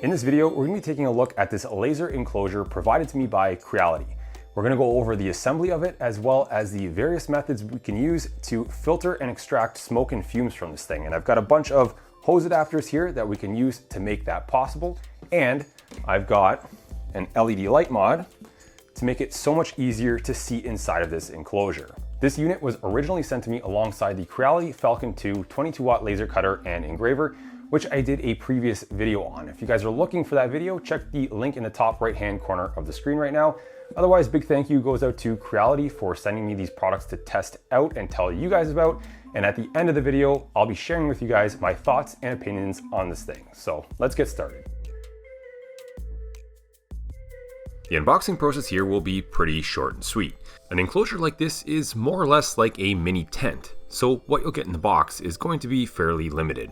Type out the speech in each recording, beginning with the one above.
In this video, we're going to be taking a look at this laser enclosure provided to me by Creality. We're going to go over the assembly of it as well as the various methods we can use to filter and extract smoke and fumes from this thing. And I've got a bunch of hose adapters here that we can use to make that possible. And I've got an LED light mod to make it so much easier to see inside of this enclosure. This unit was originally sent to me alongside the Creality Falcon 2 22-watt laser cutter and engraver, which I did a previous video on. If you guys are looking for that video, check the link in the top right-hand corner of the screen right now. Otherwise, big thank you goes out to Creality for sending me these products to test out and tell you guys about. And at the end of the video, I'll be sharing with you guys my thoughts and opinions on this thing. So let's get started. The unboxing process here will be pretty short and sweet. An enclosure like this is more or less like a mini tent, so what you'll get in the box is going to be fairly limited.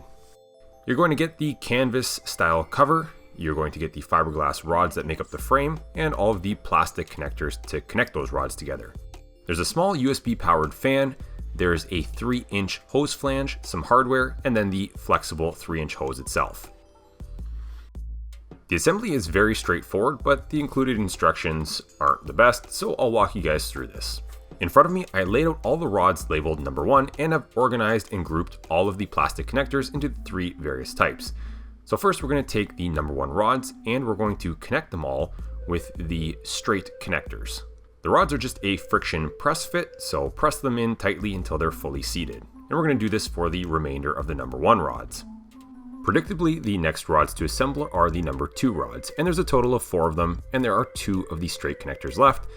You're going to get the canvas style cover, you're going to get the fiberglass rods that make up the frame, and all of the plastic connectors to connect those rods together. There's a small USB powered fan, there's a 3-inch hose flange, some hardware, and then the flexible 3-inch hose itself. The assembly is very straightforward, but the included instructions aren't the best, so I'll walk you guys through this. In front of me, I laid out all the rods labeled number 1 and have organized and grouped all of the plastic connectors into 3 various types. So first we're going to take the number 1 rods and we're going to connect them all with the straight connectors. The rods are just a friction press fit, so press them in tightly until they're fully seated. And we're going to do this for the remainder of the number 1 rods. Predictably, the next rods to assemble are the number 2 rods, and there's a total of 4 of them, and there are 2 of the straight connectors left.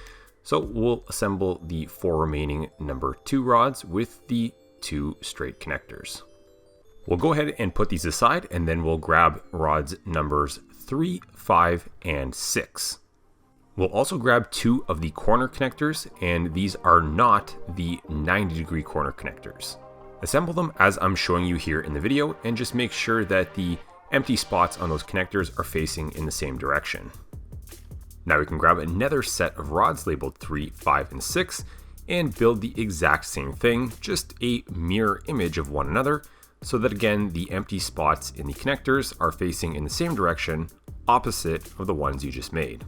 So we'll assemble the 4 remaining number 2 rods with the 2 straight connectors. We'll go ahead and put these aside, and then we'll grab rods numbers 3, 5, and 6. We'll also grab 2 of the corner connectors, and these are not the 90-degree corner connectors. Assemble them as I'm showing you here in the video, and just make sure that the empty spots on those connectors are facing in the same direction. Now we can grab another set of rods labeled 3, 5, and 6 and build the exact same thing, just a mirror image of one another, so that again the empty spots in the connectors are facing in the same direction, opposite of the ones you just made.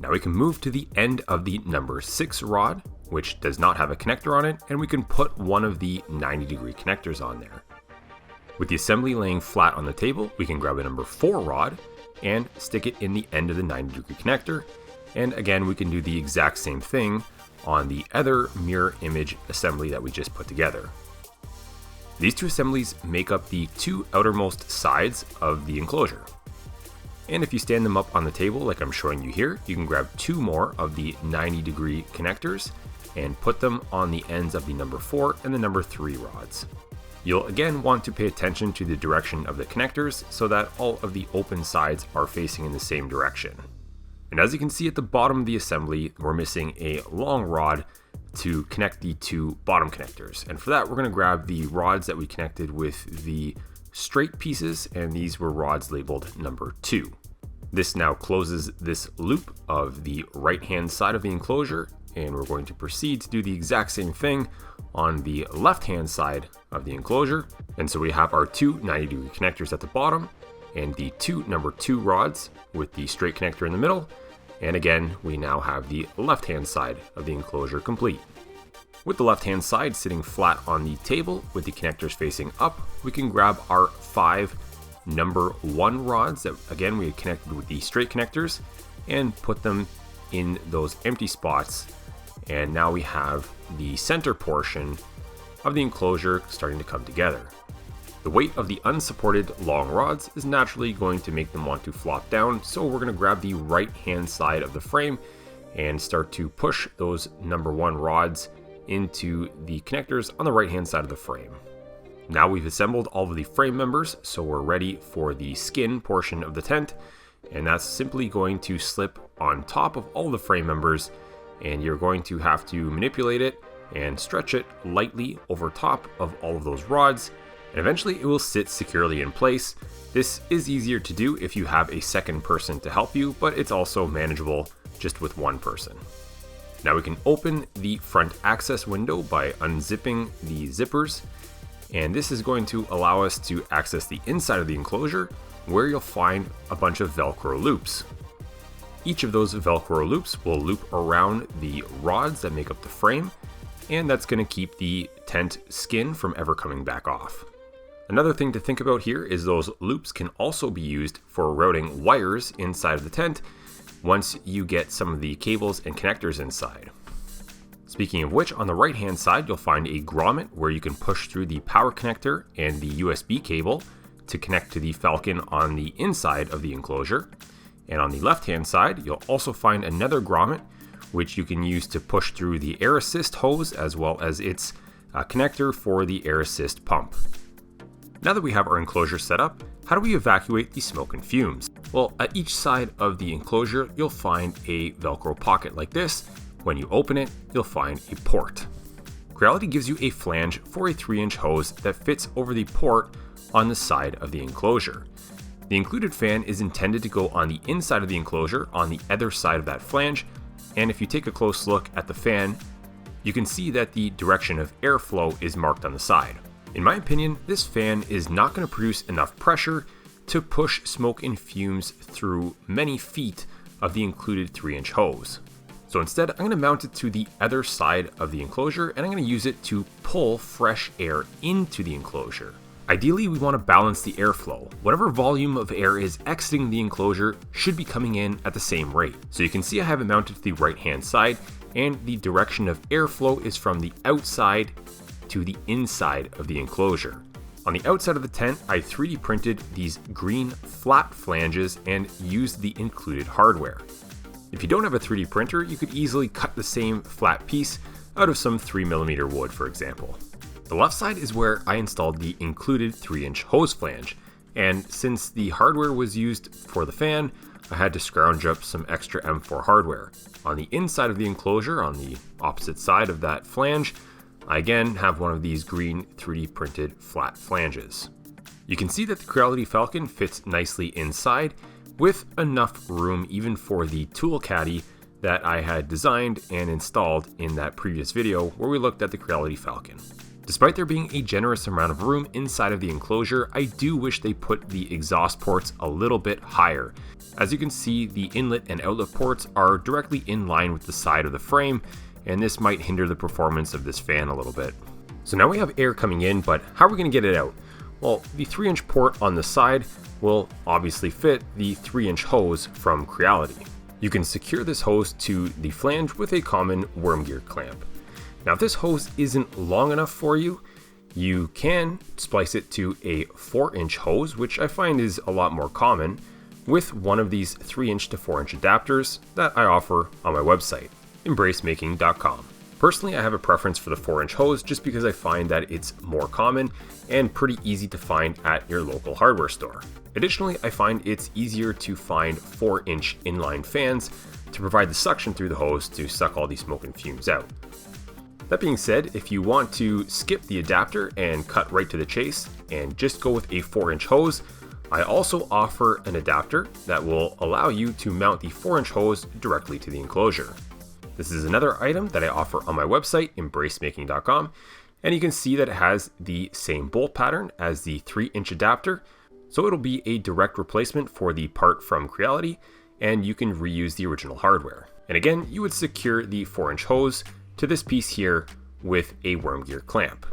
Now we can move to the end of the number 6 rod, which does not have a connector on it, and we can put one of the 90-degree connectors on there. With the assembly laying flat on the table, we can grab a number 4 rod and stick it in the end of the 90-degree connector, and again we can do the exact same thing on the other mirror image assembly that we just put together. These 2 assemblies make up the 2 outermost sides of the enclosure. And if you stand them up on the table like I'm showing you here, you can grab 2 more of the 90-degree connectors and put them on the ends of the number 4 and the number 3 rods. You'll again want to pay attention to the direction of the connectors so that all of the open sides are facing in the same direction. And as you can see at the bottom of the assembly, we're missing a long rod to connect the 2 bottom connectors. And for that, we're going to grab the rods that we connected with the straight pieces, and these were rods labeled number 2. This now closes this loop of the right-hand side of the enclosure, and we're going to proceed to do the exact same thing on the left-hand side of the enclosure. And so we have our 2 90-degree connectors at the bottom and the 2 number 2 rods with the straight connector in the middle. And again, we now have the left-hand side of the enclosure complete. With the left-hand side sitting flat on the table with the connectors facing up, we can grab our 5 number 1 rods that again we had connected with the straight connectors and put them in those empty spots. And now we have the center portion of the enclosure starting to come together. The weight of the unsupported long rods is naturally going to make them want to flop down, so we're going to grab the right-hand side of the frame and start to push those number 1 rods into the connectors on the right-hand side of the frame. Now we've assembled all of the frame members, so we're ready for the skin portion of the tent, and that's simply going to slip on top of all the frame members, and you're going to have to manipulate it and stretch it lightly over top of all of those rods, and eventually it will sit securely in place. This is easier to do if you have a second person to help you, but it's also manageable just with one person. Now we can open the front access window by unzipping the zippers, And this is going to allow us to access the inside of the enclosure, where you'll find a bunch of Velcro loops. Each of those Velcro loops will loop around the rods that make up the frame, and that's going to keep the tent skin from ever coming back off. Another thing to think about here is those loops can also be used for routing wires inside of the tent once you get some of the cables and connectors inside. Speaking of which, on the right hand side you'll find a grommet where you can push through the power connector and the USB cable to connect to the Falcon on the inside of the enclosure. And on the left hand side you'll also find another grommet which you can use to push through the air assist hose as well as its connector for the air assist pump. Now that we have our enclosure set up, how do we evacuate the smoke and fumes? Well, at each side of the enclosure you'll find a Velcro pocket like this. When you open it, you'll find a port. Creality gives you a flange for a 3-inch hose that fits over the port on the side of the enclosure. The included fan is intended to go on the inside of the enclosure on the other side of that flange, and if you take a close look at the fan, you can see that the direction of airflow is marked on the side. In my opinion, this fan is not going to produce enough pressure to push smoke and fumes through many feet of the included 3-inch hose. So instead, I'm going to mount it to the other side of the enclosure and I'm going to use it to pull fresh air into the enclosure. Ideally, we want to balance the airflow. Whatever volume of air is exiting the enclosure should be coming in at the same rate. So you can see I have it mounted to the right hand side, and the direction of airflow is from the outside to the inside of the enclosure. On the outside of the tent, I 3D printed these green flat flanges and used the included hardware. If you don't have a 3D printer, you could easily cut the same flat piece out of some 3mm wood, for example. The left side is where I installed the included 3-inch hose flange, and since the hardware was used for the fan, I had to scrounge up some extra M4 hardware. On the inside of the enclosure, on the opposite side of that flange, I again have one of these green 3D printed flat flanges. You can see that the Creality Falcon fits nicely inside, with enough room even for the tool caddy that I had designed and installed in that previous video where we looked at the Creality Falcon. Despite there being a generous amount of room inside of the enclosure, I do wish they put the exhaust ports a little bit higher. As you can see, the inlet and outlet ports are directly in line with the side of the frame, and this might hinder the performance of this fan a little bit. So now we have air coming in, but how are we going to get it out? Well, the 3-inch port on the side will obviously fit the 3-inch hose from Creality. You can secure this hose to the flange with a common worm gear clamp. Now, if this hose isn't long enough for you, you can splice it to a 4-inch hose, which I find is a lot more common, with one of these 3-inch to 4-inch adapters that I offer on my website, embracemaking.com. Personally, I have a preference for the 4-inch hose just because I find that it's more common and pretty easy to find at your local hardware store. Additionally, I find it's easier to find 4-inch inline fans to provide the suction through the hose to suck all the smoke and fumes out. That being said, if you want to skip the adapter and cut right to the chase and just go with a 4-inch hose, I also offer an adapter that will allow you to mount the 4-inch hose directly to the enclosure. This is another item that I offer on my website, embracemaking.com, and you can see that it has the same bolt pattern as the 3-inch adapter, so it'll be a direct replacement for the part from Creality, and you can reuse the original hardware. And again, you would secure the 4-inch hose to this piece here with a worm gear clamp.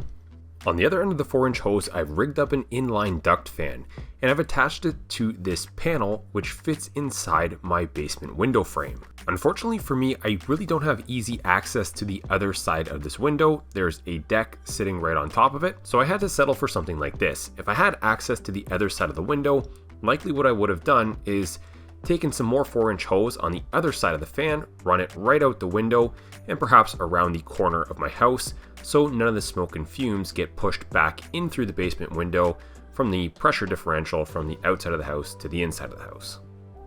On the other end of the 4-inch hose, I've rigged up an inline duct fan, and I've attached it to this panel which fits inside my basement window frame. Unfortunately for me, I really don't have easy access to the other side of this window. There's a deck sitting right on top of it, so I had to settle for something like this. If I had access to the other side of the window, likely what I would have done is taken some more 4-inch hose on the other side of the fan, run it right out the window, and perhaps around the corner of my house, so none of the smoke and fumes get pushed back in through the basement window from the pressure differential from the outside of the house to the inside of the house.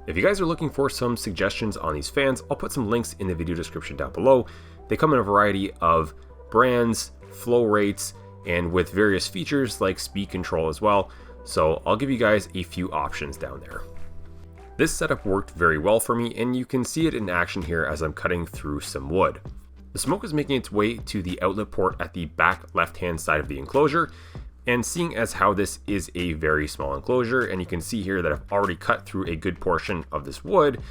If you guys are looking for some suggestions on these fans, I'll put some links in the video description down below. They come in a variety of brands, flow rates, and with various features like speed control as well, so I'll give you guys a few options down there. This setup worked very well for me, and you can see it in action here as I'm cutting through some wood. The smoke is making its way to the outlet port at the back left-hand side of the enclosure, And seeing as how this is a very small enclosure, and you can see here that I've already cut through a good portion of this wood,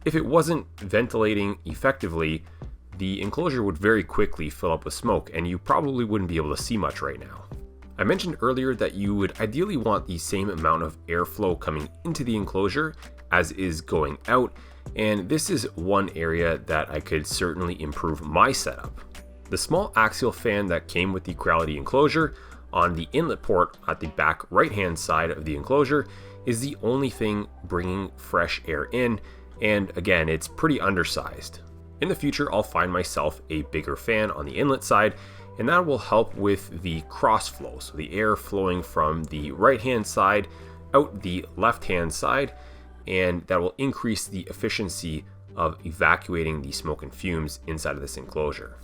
if it wasn't ventilating effectively, the enclosure would very quickly fill up with smoke and you probably wouldn't be able to see much right now. I mentioned earlier that you would ideally want the same amount of airflow coming into the enclosure as is going out, and this is one area that I could certainly improve my setup. The small axial fan that came with the Creality enclosure on the inlet port at the back right hand side of the enclosure is the only thing bringing fresh air in, and again, it's pretty undersized. In the future, I'll find myself a bigger fan on the inlet side, and that will help with the cross flow, so the air flowing from the right hand side out the left hand side, and that will increase the efficiency of evacuating the smoke and fumes inside of this enclosure.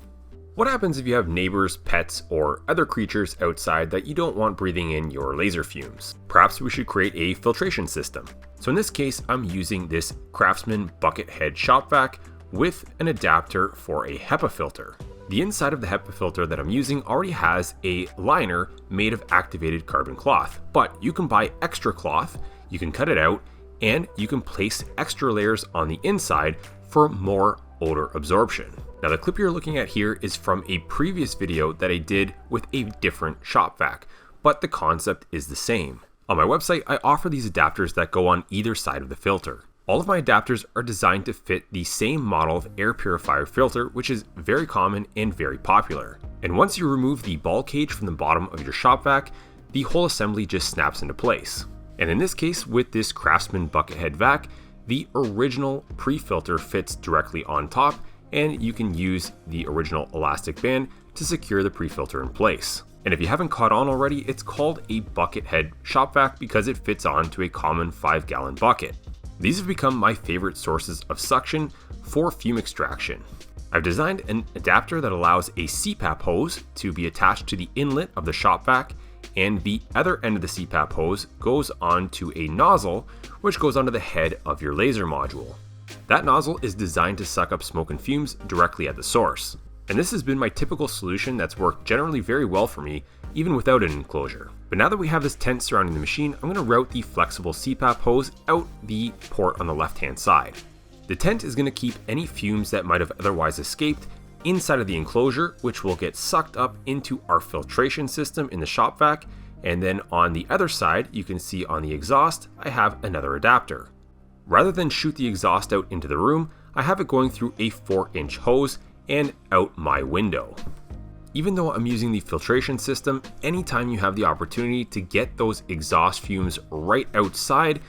What happens if you have neighbors, pets, or other creatures outside that you don't want breathing in your laser fumes? Perhaps we should create a filtration system. So in this case, I'm using this Craftsman bucket head shop vac with an adapter for a HEPA filter. The inside of the HEPA filter that I'm using already has a liner made of activated carbon cloth, but you can buy extra cloth, you can cut it out, and you can place extra layers on the inside for more odor absorption. Now the clip you're looking at here is from a previous video that I did with a different shop vac, but the concept is the same. On my website, I offer these adapters that go on either side of the filter. All of my adapters are designed to fit the same model of air purifier filter, which is very common and very popular. And once you remove the ball cage from the bottom of your shop vac, the whole assembly just snaps into place. And in this case, with this Craftsman buckethead vac, the original pre-filter fits directly on top, and you can use the original elastic band to secure the pre-filter in place. And if you haven't caught on already, it's called a buckethead shop vac because it fits onto a common 5-gallon bucket. These have become my favorite sources of suction for fume extraction. I've designed an adapter that allows a CPAP hose to be attached to the inlet of the shop vac, and the other end of the CPAP hose goes onto a nozzle which goes onto the head of your laser module. That nozzle is designed to suck up smoke and fumes directly at the source. And this has been my typical solution that's worked generally very well for me, even without an enclosure. But now that we have this tent surrounding the machine, I'm going to route the flexible CPAP hose out the port on the left hand side. The tent is going to keep any fumes that might have otherwise escaped inside of the enclosure, which will get sucked up into our filtration system in the shop vac. And then on the other side, you can see on the exhaust, I have another adapter. Rather than shoot the exhaust out into the room, I have it going through a 4-inch hose and out my window. Even though I'm using the filtration system, anytime you have the opportunity to get those exhaust fumes right outside,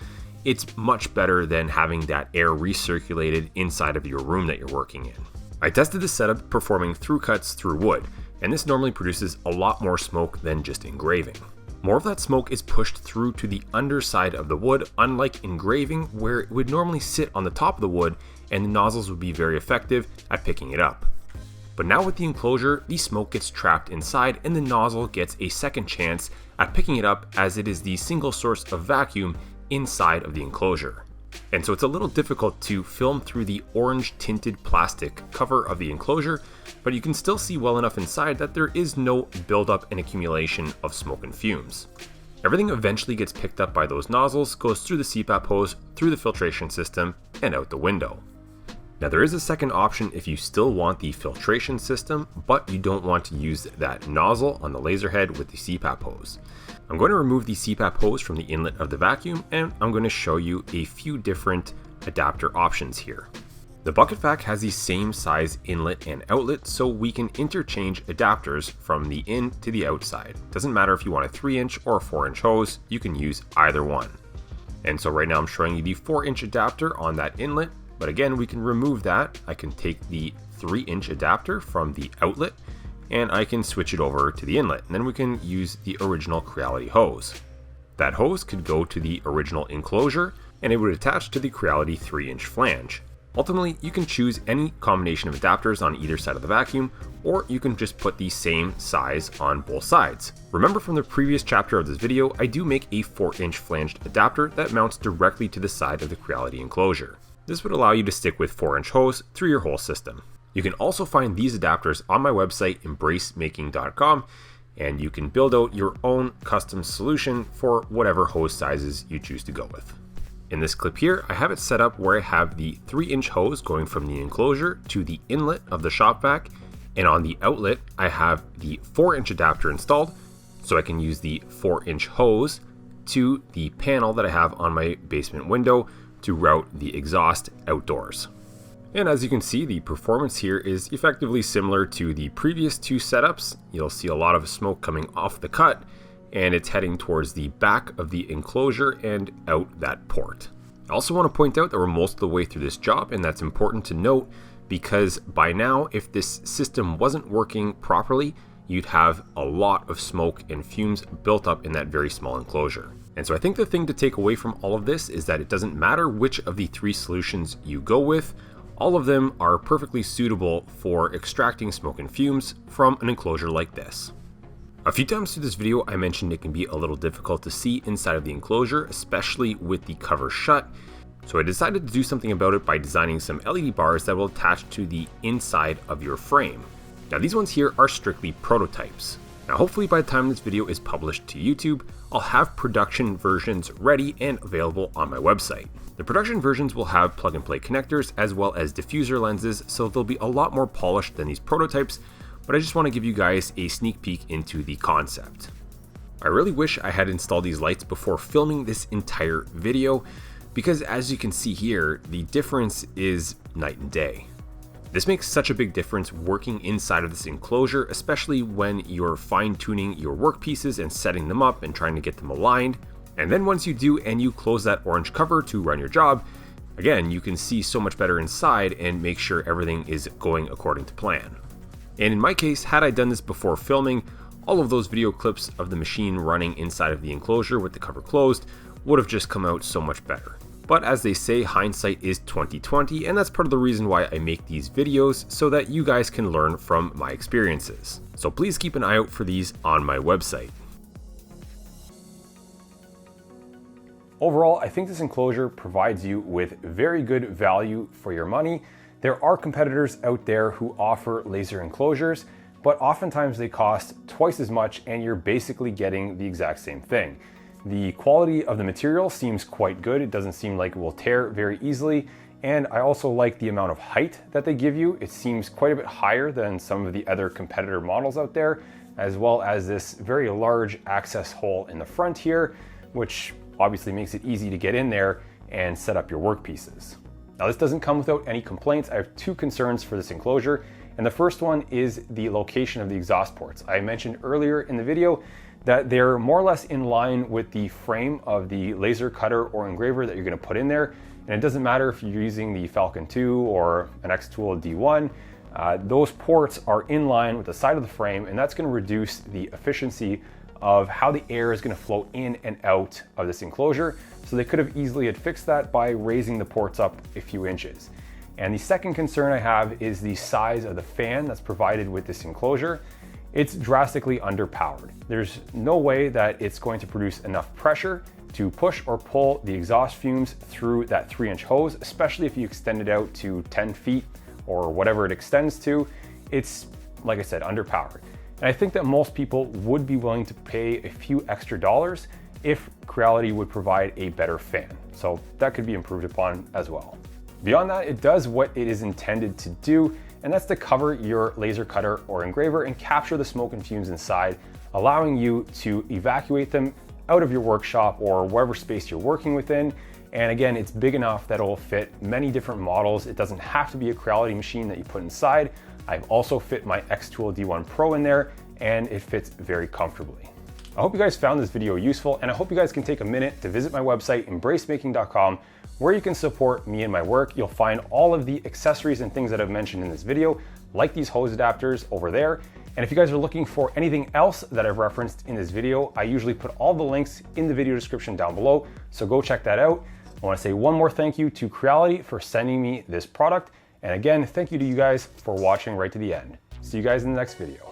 it's much better than having that air recirculated inside of your room that you're working in. I tested this setup performing through cuts through wood, and this normally produces a lot more smoke than just engraving. More of that smoke is pushed through to the underside of the wood, unlike engraving where it would normally sit on the top of the wood and the nozzles would be very effective at picking it up. But now with the enclosure, the smoke gets trapped inside and the nozzle gets a second chance at picking it up, as it is the single source of vacuum inside of the enclosure. And so it's a little difficult to film through the orange tinted plastic cover of the enclosure, but you can still see well enough inside that there is no buildup and accumulation of smoke and fumes. Everything eventually gets picked up by those nozzles, goes through the CPAP hose, through the filtration system, and out the window. Now there is a second option if you still want the filtration system, but you don't want to use that nozzle on the laser head with the CPAP hose. I'm going to remove the CPAP hose from the inlet of the vacuum, and I'm going to show you a few different adapter options here. The bucket vac has the same size inlet and outlet, so we can interchange adapters from the in to the outside. Doesn't matter if you want a 3-inch or a 4-inch hose, you can use either one. And so right now I'm showing you the 4-inch adapter on that inlet, but again, we can remove that. I can take the 3-inch adapter from the outlet and I can switch it over to the inlet, and then we can use the original Creality hose. That hose could go to the original enclosure and it would attach to the Creality 3-inch flange. Ultimately, you can choose any combination of adapters on either side of the vacuum, or you can just put the same size on both sides. Remember from the previous chapter of this video, I do make a 4-inch flanged adapter that mounts directly to the side of the Creality enclosure. This would allow you to stick with 4-inch hose through your whole system. You can also find these adapters on my website, embracemaking.com, and you can build out your own custom solution for whatever hose sizes you choose to go with. In this clip here, I have it set up where I have the 3-inch hose going from the enclosure to the inlet of the shop vac, and on the outlet, I have the 4-inch adapter installed, so I can use the 4-inch hose to the panel that I have on my basement window to route the exhaust outdoors. And as you can see, the performance here is effectively similar to the previous two setups. You'll see a lot of smoke coming off the cut, and it's heading towards the back of the enclosure and out that port. I also want to point out that we're most of the way through this job, and that's important to note because by now, if this system wasn't working properly, you'd have a lot of smoke and fumes built up in that very small enclosure. And so I think the thing to take away from all of this is that it doesn't matter which of the 3 solutions you go with, all of them are perfectly suitable for extracting smoke and fumes from an enclosure like this. A few times through this video, I mentioned it can be a little difficult to see inside of the enclosure, especially with the cover shut. So I decided to do something about it by designing some LED bars that will attach to the inside of your frame. Now these ones here are strictly prototypes. Now hopefully by the time this video is published to YouTube, I'll have production versions ready and available on my website. The production versions will have plug and play connectors as well as diffuser lenses, so they'll be a lot more polished than these prototypes, but I just want to give you guys a sneak peek into the concept. I really wish I had installed these lights before filming this entire video, because as you can see here, the difference is night and day. This makes such a big difference working inside of this enclosure, especially when you're fine-tuning your workpieces and setting them up and trying to get them aligned. And then once you do and you close that orange cover to run your job, again, you can see so much better inside and make sure everything is going according to plan. And in my case, had I done this before filming, all of those video clips of the machine running inside of the enclosure with the cover closed would have just come out so much better. But as they say, hindsight is 20/20, and that's part of the reason why I make these videos, so that you guys can learn from my experiences. So please keep an eye out for these on my website. Overall, I think this enclosure provides you with very good value for your money. There are competitors out there who offer laser enclosures, but oftentimes they cost twice as much and you're basically getting the exact same thing. The quality of the material seems quite good. It doesn't seem like it will tear very easily. And I also like the amount of height that they give you. It seems quite a bit higher than some of the other competitor models out there, as well as this very large access hole in the front here, which obviously makes it easy to get in there and set up your workpieces. Now this doesn't come without any complaints. I have 2 concerns for this enclosure, and the first one is the location of the exhaust ports. I mentioned earlier in the video that they're more or less in line with the frame of the laser cutter or engraver that you're going to put in there, and it doesn't matter if you're using the Falcon 2 or an XTOOL D1, those ports are in line with the side of the frame, and that's going to reduce the efficiency of how the air is going to flow in and out of this enclosure. So they could have easily had fixed that by raising the ports up a few inches. And the second concern I have is the size of the fan that's provided with this enclosure. It's drastically underpowered. There's no way that it's going to produce enough pressure to push or pull the exhaust fumes through that 3-inch hose, especially if you extend it out to 10 feet or whatever it extends to. It's, like I said, underpowered. And I think that most people would be willing to pay a few extra dollars if Creality would provide a better fan. So that could be improved upon as well. Beyond that, it does what it is intended to do, and that's to cover your laser cutter or engraver and capture the smoke and fumes inside, allowing you to evacuate them out of your workshop or wherever space you're working within. And again, it's big enough that it will fit many different models. It doesn't have to be a Creality machine that you put inside. I've also fit my XTOOL D1 Pro in there, and it fits very comfortably. I hope you guys found this video useful, and I hope you guys can take a minute to visit my website, embracemaking.com, where you can support me and my work. You'll find all of the accessories and things that I've mentioned in this video, like these hose adapters over there. And if you guys are looking for anything else that I've referenced in this video, I usually put all the links in the video description down below, so go check that out. I want to say one more thank you to Creality for sending me this product. And again, thank you to you guys for watching right to the end. See you guys in the next video.